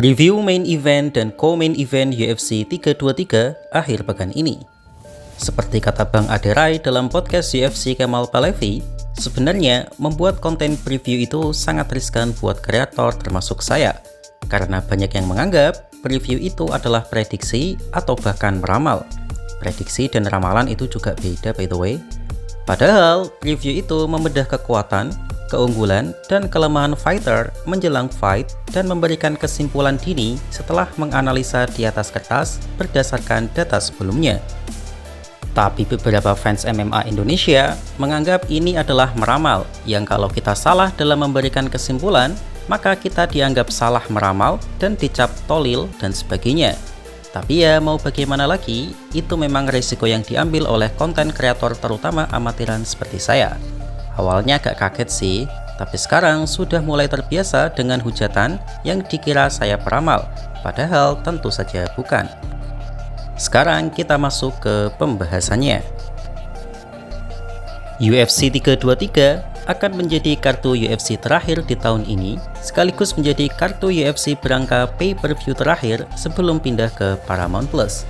Preview main event dan co-main event UFC 323 akhir pekan ini. Seperti kata Bang Aderai dalam podcast UFC Kemal Palevi, sebenarnya membuat konten preview itu sangat riskan buat kreator termasuk saya, karena banyak yang menganggap preview itu adalah prediksi atau bahkan meramal. Prediksi dan ramalan itu juga beda by the way. Padahal preview itu membedah kekuatan, keunggulan, dan kelemahan fighter menjelang fight dan memberikan kesimpulan dini setelah menganalisa di atas kertas berdasarkan data sebelumnya. Tapi beberapa fans MMA Indonesia menganggap ini adalah meramal, yang kalau kita salah dalam memberikan kesimpulan, maka kita dianggap salah meramal dan dicap tolil dan sebagainya. Tapi ya mau bagaimana lagi, itu memang resiko yang diambil oleh konten kreator terutama amatiran seperti saya. Awalnya agak kaget sih, tapi sekarang sudah mulai terbiasa dengan hujatan yang dikira saya peramal, padahal tentu saja bukan. Sekarang kita masuk ke pembahasannya. UFC 323 akan menjadi kartu UFC terakhir di tahun ini, sekaligus menjadi kartu UFC berangka pay-per-view terakhir sebelum pindah ke Paramount Plus.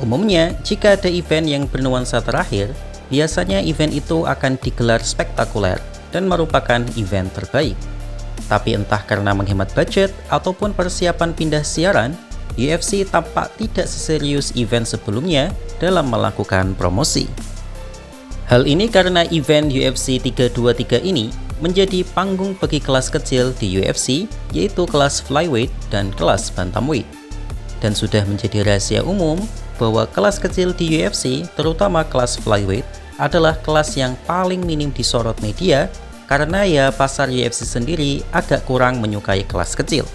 Umumnya, jika ada event yang bernuansa terakhir, biasanya event itu akan digelar spektakuler dan merupakan event terbaik. Tapi entah karena menghemat budget ataupun persiapan pindah siaran, UFC tampak tidak seserius event sebelumnya dalam melakukan promosi. Hal ini karena event UFC 323 ini menjadi panggung bagi kelas kecil di UFC, yaitu kelas flyweight dan kelas bantamweight. Dan sudah menjadi rahasia umum bahwa kelas kecil di UFC, terutama kelas flyweight, adalah kelas yang paling minim disorot media karena ya pasar UFC sendiri agak kurang menyukai kelas kecil.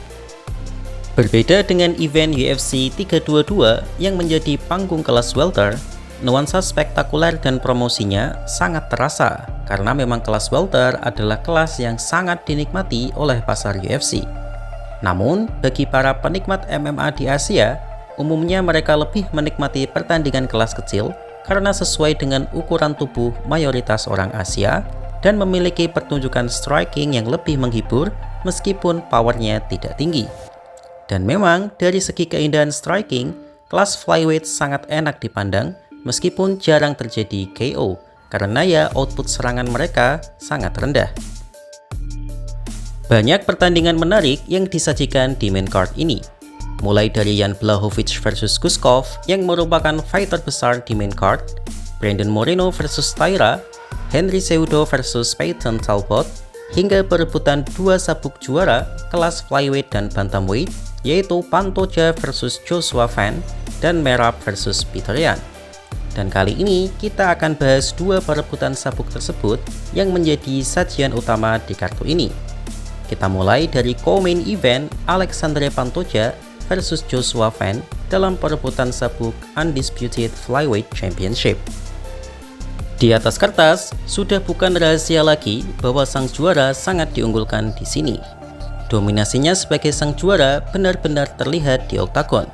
Berbeda dengan event UFC 322 yang menjadi panggung kelas welter, nuansa spektakuler dan promosinya sangat terasa karena memang kelas welter adalah kelas yang sangat dinikmati oleh pasar UFC. Namun, bagi para penikmat MMA di Asia, umumnya mereka lebih menikmati pertandingan kelas kecil karena sesuai dengan ukuran tubuh mayoritas orang Asia dan memiliki pertunjukan striking yang lebih menghibur meskipun powernya tidak tinggi. Dan memang dari segi keindahan striking, kelas flyweight sangat enak dipandang meskipun jarang terjadi KO karena ya output serangan mereka sangat rendah. Banyak pertandingan menarik yang disajikan di main card ini, mulai dari Jan Blachowicz versus Guskov yang merupakan fighter besar di main card, Brandon Moreno versus Taira, Henry Cejudo versus Payton Talbot, hingga perebutan dua sabuk juara kelas flyweight dan bantamweight, yaitu Pantoja versus Joshua Van dan Merab versus Peter Yan. Dan kali ini kita akan bahas dua perebutan sabuk tersebut yang menjadi sajian utama di kartu ini. Kita mulai dari co-main event Alexandre Pantoja versus Joshua Van dalam perebutan sabuk Undisputed Flyweight Championship. Di atas kertas, sudah bukan rahasia lagi bahwa sang juara sangat diunggulkan di sini. Dominasinya sebagai sang juara benar-benar terlihat di oktagon.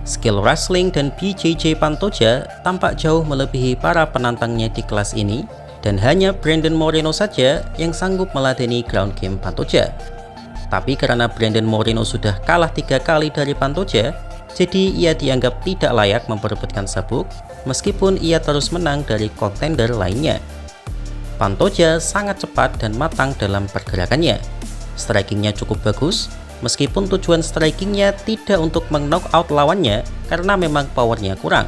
Skill wrestling dan BJJ Pantoja tampak jauh melebihi para penantangnya di kelas ini, dan hanya Brandon Moreno saja yang sanggup meladeni ground game Pantoja. Tapi karena Brandon Moreno sudah kalah 3 kali dari Pantoja, jadi ia dianggap tidak layak memperebutkan sabuk meskipun ia terus menang dari kontender lainnya. Pantoja sangat cepat dan matang dalam pergerakannya. Strikingnya cukup bagus, meskipun tujuan strikingnya tidak untuk meng-knockout lawannya karena memang powernya kurang,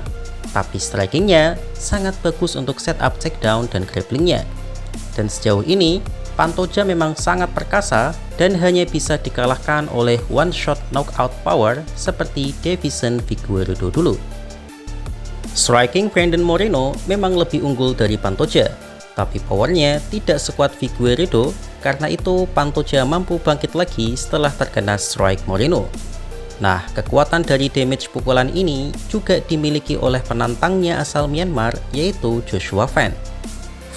tapi strikingnya sangat bagus untuk setup takedown dan grapplingnya. Dan sejauh ini, Pantoja memang sangat perkasa dan hanya bisa dikalahkan oleh one-shot knockout power seperti Deiveson Figueiredo dulu. Striking Brandon Moreno memang lebih unggul dari Pantoja, tapi powernya tidak sekuat Figueiredo. Karena itu Pantoja mampu bangkit lagi setelah terkena strike Moreno. Nah, kekuatan dari damage pukulan ini juga dimiliki oleh penantangnya asal Myanmar, yaitu Joshua Van.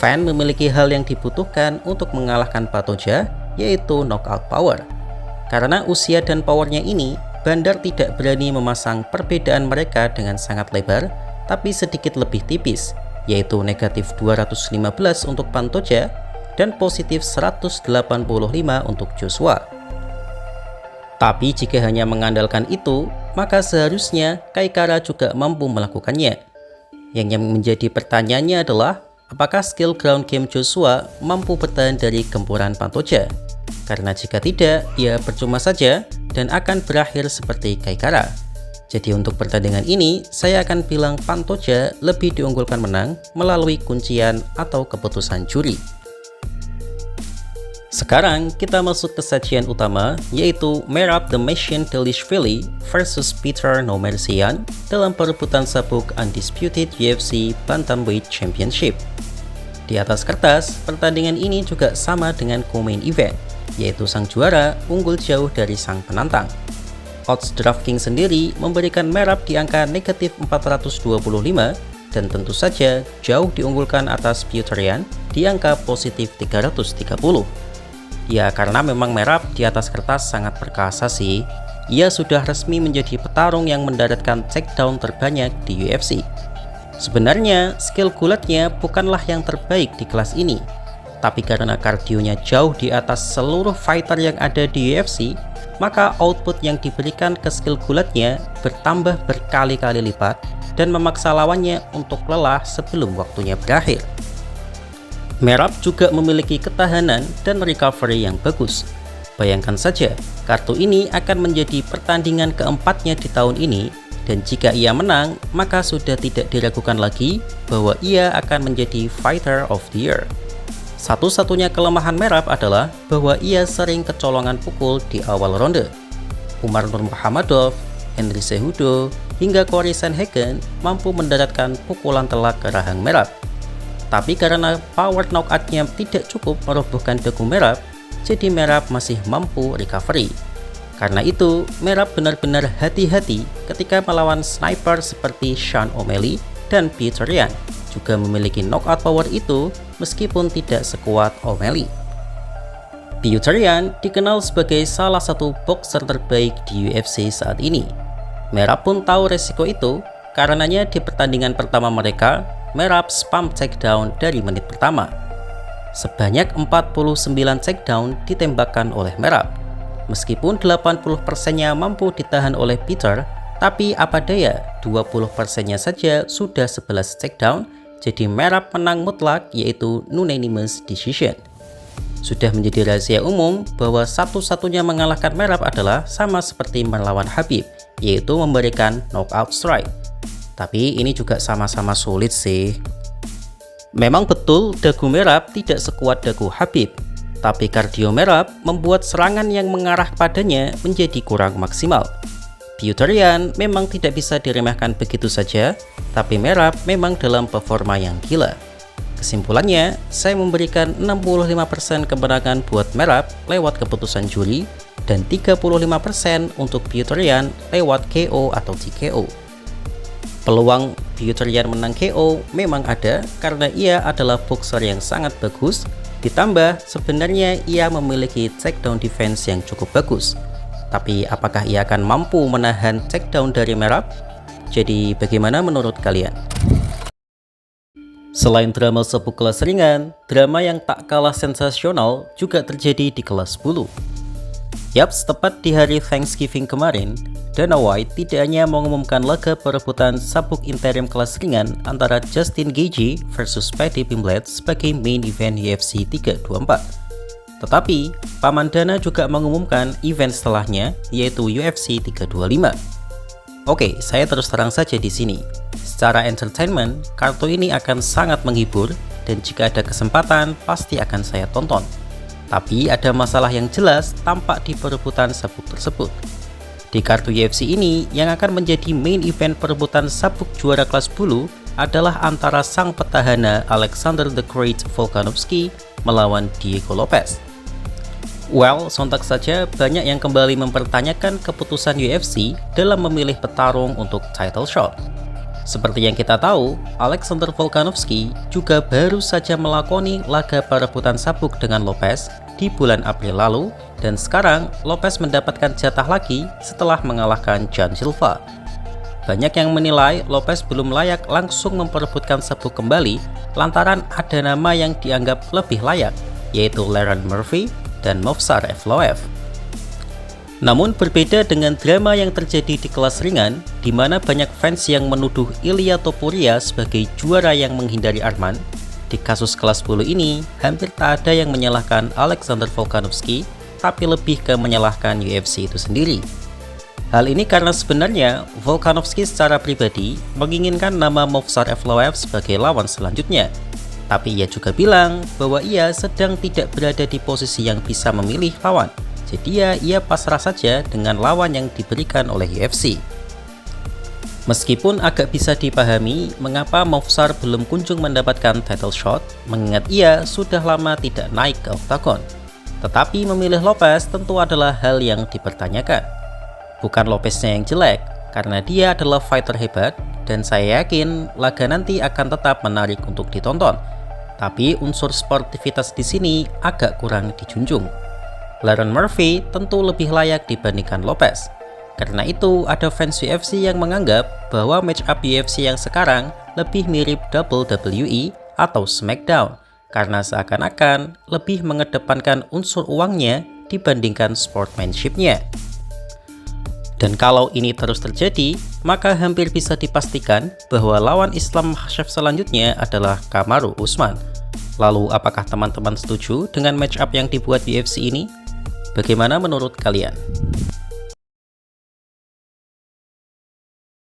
Van memiliki hal yang dibutuhkan untuk mengalahkan Pantoja, yaitu knockout power. Karena usia dan powernya ini, Bandar tidak berani memasang perbedaan mereka dengan sangat lebar, tapi sedikit lebih tipis, yaitu negatif 215 untuk Pantoja dan positif 185 untuk Joshua. Tapi jika hanya mengandalkan itu, maka seharusnya Kai Kara juga mampu melakukannya. Yang menjadi pertanyaannya adalah, apakah skill ground game Joshua mampu bertahan dari gempuran Pantoja? Karena jika tidak, ya percuma saja dan akan berakhir seperti Kai Kara. Jadi untuk pertandingan ini, saya akan bilang Pantoja lebih diunggulkan menang melalui kuncian atau keputusan juri. Sekarang kita masuk ke sajian utama, yaitu Merab the Machine Dvalishvili versus Peter Nomerzian dalam perebutan sabuk Undisputed UFC Bantamweight Championship. Di atas kertas, pertandingan ini juga sama dengan co-main event, yaitu sang juara unggul jauh dari sang penantang. Odds DraftKings sendiri memberikan Merab di angka negatif 425 dan tentu saja jauh diunggulkan atas Piotr di angka positif 330. Ya karena memang Merab di atas kertas sangat perkasa sih. Ia sudah resmi menjadi petarung yang mendaratkan takedown terbanyak di UFC. Sebenarnya skill gulatnya bukanlah yang terbaik di kelas ini, tapi karena kardionya jauh di atas seluruh fighter yang ada di UFC, maka output yang diberikan ke skill gulatnya bertambah berkali-kali lipat dan memaksa lawannya untuk lelah sebelum waktunya berakhir. Merab juga memiliki ketahanan dan recovery yang bagus. Bayangkan saja, kartu ini akan menjadi pertandingan keempatnya di tahun ini, dan jika ia menang, maka sudah tidak diragukan lagi bahwa ia akan menjadi Fighter of the Year. Satu-satunya kelemahan Merab adalah bahwa ia sering kecolongan pukul di awal ronde. Umar Nurmagomedov, Henry Cejudo, hingga Cory Sandhagen mampu mendaratkan pukulan telak ke rahang Merab. Tapi karena power knockout-nya tidak cukup merobohkan dagu Merab, jadi Merab masih mampu recovery. Karena itu, Merab benar-benar hati-hati ketika melawan sniper seperti Sean O'Malley dan Peter Yan, juga memiliki knockout power itu meskipun tidak sekuat O'Malley. Peter Yan dikenal sebagai salah satu boxer terbaik di UFC saat ini. Merab pun tahu resiko itu, karenanya di pertandingan pertama mereka, Merab spam takedown dari menit pertama. Sebanyak 49 takedown ditembakkan oleh Merab. Meskipun 80%-nya mampu ditahan oleh Peter, tapi apa daya 20%-nya saja sudah 11 takedown, jadi Merab menang mutlak yaitu unanimous decision. Sudah menjadi rahasia umum bahwa satu-satunya mengalahkan Merab adalah sama seperti melawan Khabib, yaitu memberikan knockout strike. Tapi ini juga sama-sama sulit sih. Memang betul dagu Merab tidak sekuat dagu Khabib, tapi kardio Merab membuat serangan yang mengarah padanya menjadi kurang maksimal. Peter Yan memang tidak bisa diremehkan begitu saja, tapi Merab memang dalam performa yang gila. Kesimpulannya, saya memberikan 65% kemenangan buat Merab lewat keputusan juri dan 35% untuk Peter Yan lewat KO atau TKO. Peluang Peter Yan menang KO memang ada karena ia adalah boxer yang sangat bagus, ditambah sebenarnya ia memiliki takedown defense yang cukup bagus. Tapi apakah ia akan mampu menahan takedown dari Merab? Jadi bagaimana menurut kalian? Selain drama sabuk kelas ringan, drama yang tak kalah sensasional juga terjadi di kelas bulu. Yaps, tepat di hari Thanksgiving kemarin, Dana White tidak hanya mengumumkan laga perebutan sabuk interim kelas ringan antara Justin Gaethje versus Paddy Pimblett sebagai main event UFC 324. Tetapi, Paman Dana juga mengumumkan event setelahnya, yaitu UFC 325. Oke, saya terus terang saja di sini. Secara entertainment, kartu ini akan sangat menghibur, dan jika ada kesempatan, pasti akan saya tonton. Tapi ada masalah yang jelas tampak di perebutan sabuk tersebut. Di kartu UFC ini, yang akan menjadi main event perebutan sabuk juara kelas bulu adalah antara sang petahana Alexander the Great Volkanovski melawan Diego Lopez. Well, sontak saja banyak yang kembali mempertanyakan keputusan UFC dalam memilih petarung untuk title shot. Seperti yang kita tahu, Alexander Volkanovski juga baru saja melakoni laga perebutan sabuk dengan Lopez di bulan April lalu, dan sekarang Lopez mendapatkan jatah lagi setelah mengalahkan John Silva. Banyak yang menilai Lopez belum layak langsung memperebutkan sabuk kembali lantaran ada nama yang dianggap lebih layak, yaitu Lerone Murphy dan Movsar Evloev. Namun berbeda dengan drama yang terjadi di kelas ringan, di mana banyak fans yang menuduh Ilia Topuria sebagai juara yang menghindari Arman, di kasus kelas bulu ini hampir tak ada yang menyalahkan Alexander Volkanovski, tapi lebih ke menyalahkan UFC itu sendiri. Hal ini karena sebenarnya Volkanovski secara pribadi menginginkan nama Movsar Evloev sebagai lawan selanjutnya. Tapi ia juga bilang bahwa ia sedang tidak berada di posisi yang bisa memilih lawan. Jadi ia pasrah saja dengan lawan yang diberikan oleh UFC. Meskipun agak bisa dipahami mengapa Movsar belum kunjung mendapatkan title shot, mengingat ia sudah lama tidak naik ke oktagon. Tetapi memilih Lopez tentu adalah hal yang dipertanyakan. Bukan Lopeznya yang jelek, karena dia adalah fighter hebat, dan saya yakin laga nanti akan tetap menarik untuk ditonton. Tapi unsur sportivitas di sini agak kurang dijunjung. Lerone Murphy tentu lebih layak dibandingkan Lopez. Karena itu, ada fans UFC yang menganggap bahwa match up UFC yang sekarang lebih mirip WWE atau SmackDown, karena seakan-akan lebih mengedepankan unsur uangnya dibandingkan sportsmanship-nya. Dan kalau ini terus terjadi, maka hampir bisa dipastikan bahwa lawan Islam Makhachev selanjutnya adalah Kamaru Usman. Lalu apakah teman-teman setuju dengan match up yang dibuat UFC ini? Bagaimana menurut kalian?